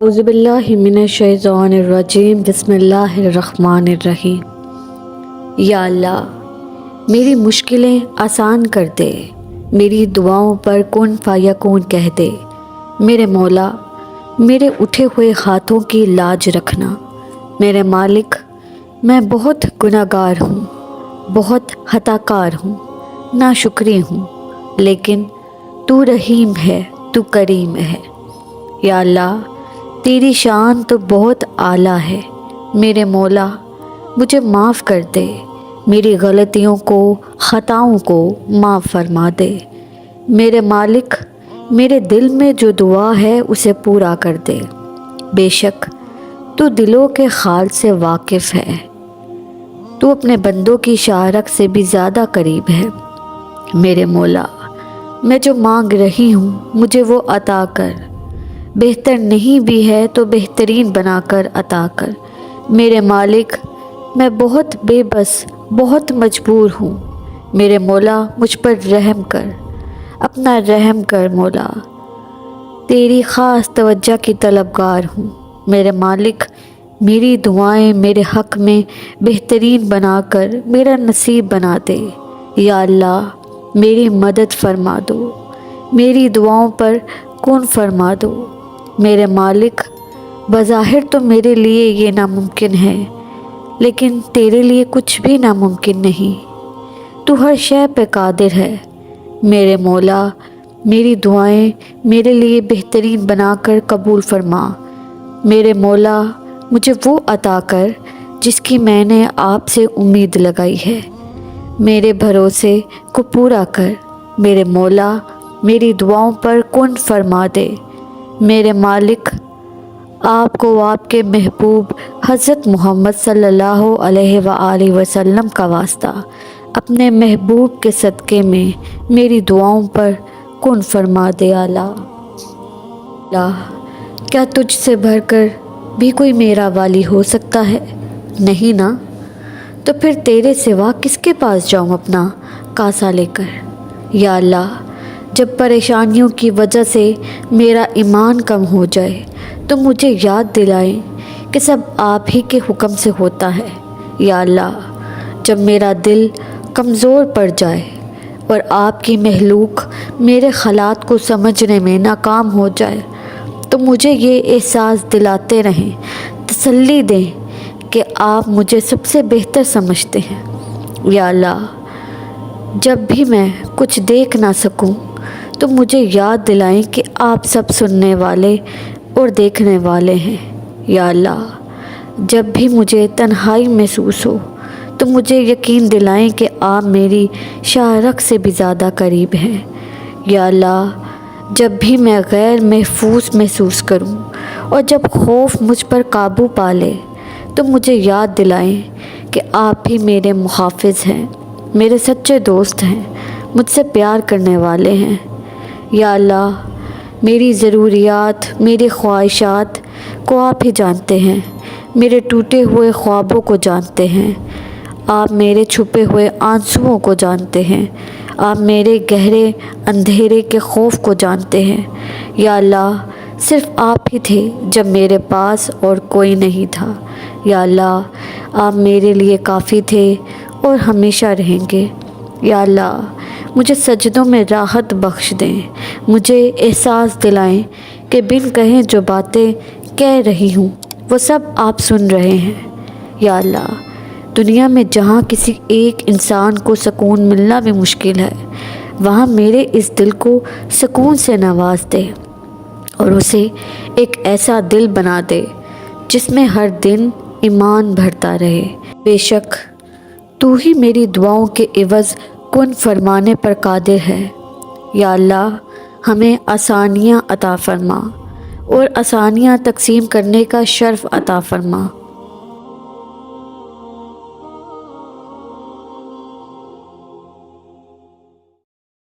اعوذ باللہ من الشیطان الرجیم بسم اللہ الرحمن الرحیم۔ یا اللہ میری مشکلیں آسان کر دے، میری دعاؤں پر کن فیکون کہہ دے۔ میرے مولا میرے اٹھے ہوئے ہاتھوں کی لاج رکھنا۔ میرے مالک میں بہت گناہ گار ہوں، بہت خطا کار ہوں، ناشکری ہوں، لیکن تو رحیم ہے، تو کریم ہے۔ یا اللہ تیری شان تو بہت اعلیٰ ہے۔ میرے مولا مجھے معاف کر دے، میری غلطیوں کو، خطاؤں کو معاف فرما دے۔ میرے مالک میرے دل میں جو دعا ہے اسے پورا کر دے۔ بے شک تو دلوں کے حال سے واقف ہے، تو اپنے بندوں کی شارک سے بھی زیادہ قریب ہے۔ میرے مولا میں جو مانگ رہی ہوں مجھے وہ عطا کر، بہتر نہیں بھی ہے تو بہترین بنا کر عطا کر۔ میرے مالک میں بہت بے بس، بہت مجبور ہوں۔ میرے مولا مجھ پر رحم کر، اپنا رحم کر مولا، تیری خاص توجہ کی طلبگار ہوں۔ میرے مالک میری دعائیں میرے حق میں بہترین بنا کر میرا نصیب بنا دے۔ یا اللہ میری مدد فرما دو، میری دعاؤں پر کن فرما دو۔ میرے مالک بظاہر تو میرے لیے یہ ناممکن ہے، لیکن تیرے لیے کچھ بھی ناممکن نہیں، تو ہر شے پہ قادر ہے۔ میرے مولا میری دعائیں میرے لیے بہترین بنا کر قبول فرما۔ میرے مولا مجھے وہ عطا کر جس کی میں نے آپ سے امید لگائی ہے، میرے بھروسے کو پورا کر۔ میرے مولا میری دعاؤں پر کن فرما دے۔ میرے مالک آپ کو آپ کے محبوب حضرت محمد صلی اللہ علیہ وآلہ وسلم کا واسطہ اپنے محبوب کے صدقے میں میری دعاؤں پر کن فرما دے۔ اللہ کیا تجھ سے بڑھ کر بھی کوئی میرا والی ہو سکتا ہے؟ نہیں نا، تو پھر تیرے سوا کس کے پاس جاؤں اپنا کاسا لے کر؟ یا اللہ جب پریشانیوں کی وجہ سے میرا ایمان کم ہو جائے تو مجھے یاد دلائیں کہ سب آپ ہی کے حکم سے ہوتا ہے۔ یا اللہ جب میرا دل کمزور پڑ جائے اور آپ کی مخلوق میرے حالات کو سمجھنے میں ناکام ہو جائے تو مجھے یہ احساس دلاتے رہیں، تسلی دیں کہ آپ مجھے سب سے بہتر سمجھتے ہیں۔ یا اللہ جب بھی میں کچھ دیکھ نہ سکوں تو مجھے یاد دلائیں کہ آپ سب سننے والے اور دیکھنے والے ہیں۔ یا اللہ جب بھی مجھے تنہائی محسوس ہو تو مجھے یقین دلائیں کہ آپ میری شارک سے بھی زیادہ قریب ہیں۔ یا اللہ جب بھی میں غیر محفوظ محسوس کروں اور جب خوف مجھ پر قابو پا لے تو مجھے یاد دلائیں کہ آپ بھی میرے محافظ ہیں، میرے سچے دوست ہیں، مجھ سے پیار کرنے والے ہیں۔ یا اللہ میری ضروریات، میری خواہشات کو آپ ہی جانتے ہیں، میرے ٹوٹے ہوئے خوابوں کو جانتے ہیں، آپ میرے چھپے ہوئے آنسوؤں کو جانتے ہیں، آپ میرے گہرے اندھیرے کے خوف کو جانتے ہیں۔ یا اللہ صرف آپ ہی تھے جب میرے پاس اور کوئی نہیں تھا۔ یا اللہ آپ میرے لیے کافی تھے اور ہمیشہ رہیں گے۔ یا اللہ مجھے سجدوں میں راحت بخش دیں، مجھے احساس دلائیں کہ بن کہیں جو باتیں کہہ رہی ہوں وہ سب آپ سن رہے ہیں۔ یا اللہ دنیا میں جہاں کسی ایک انسان کو سکون ملنا بھی مشکل ہے، وہاں میرے اس دل کو سکون سے نواز دے اور اسے ایک ایسا دل بنا دے جس میں ہر دن ایمان بھرتا رہے۔ بے شک تو ہی میری دعاؤں کے عوض کن فرمانے پر قادر ہے۔ یا اللہ ہمیں آسانیاں عطا فرما اور آسانیاں تقسیم کرنے کا شرف عطا فرما۔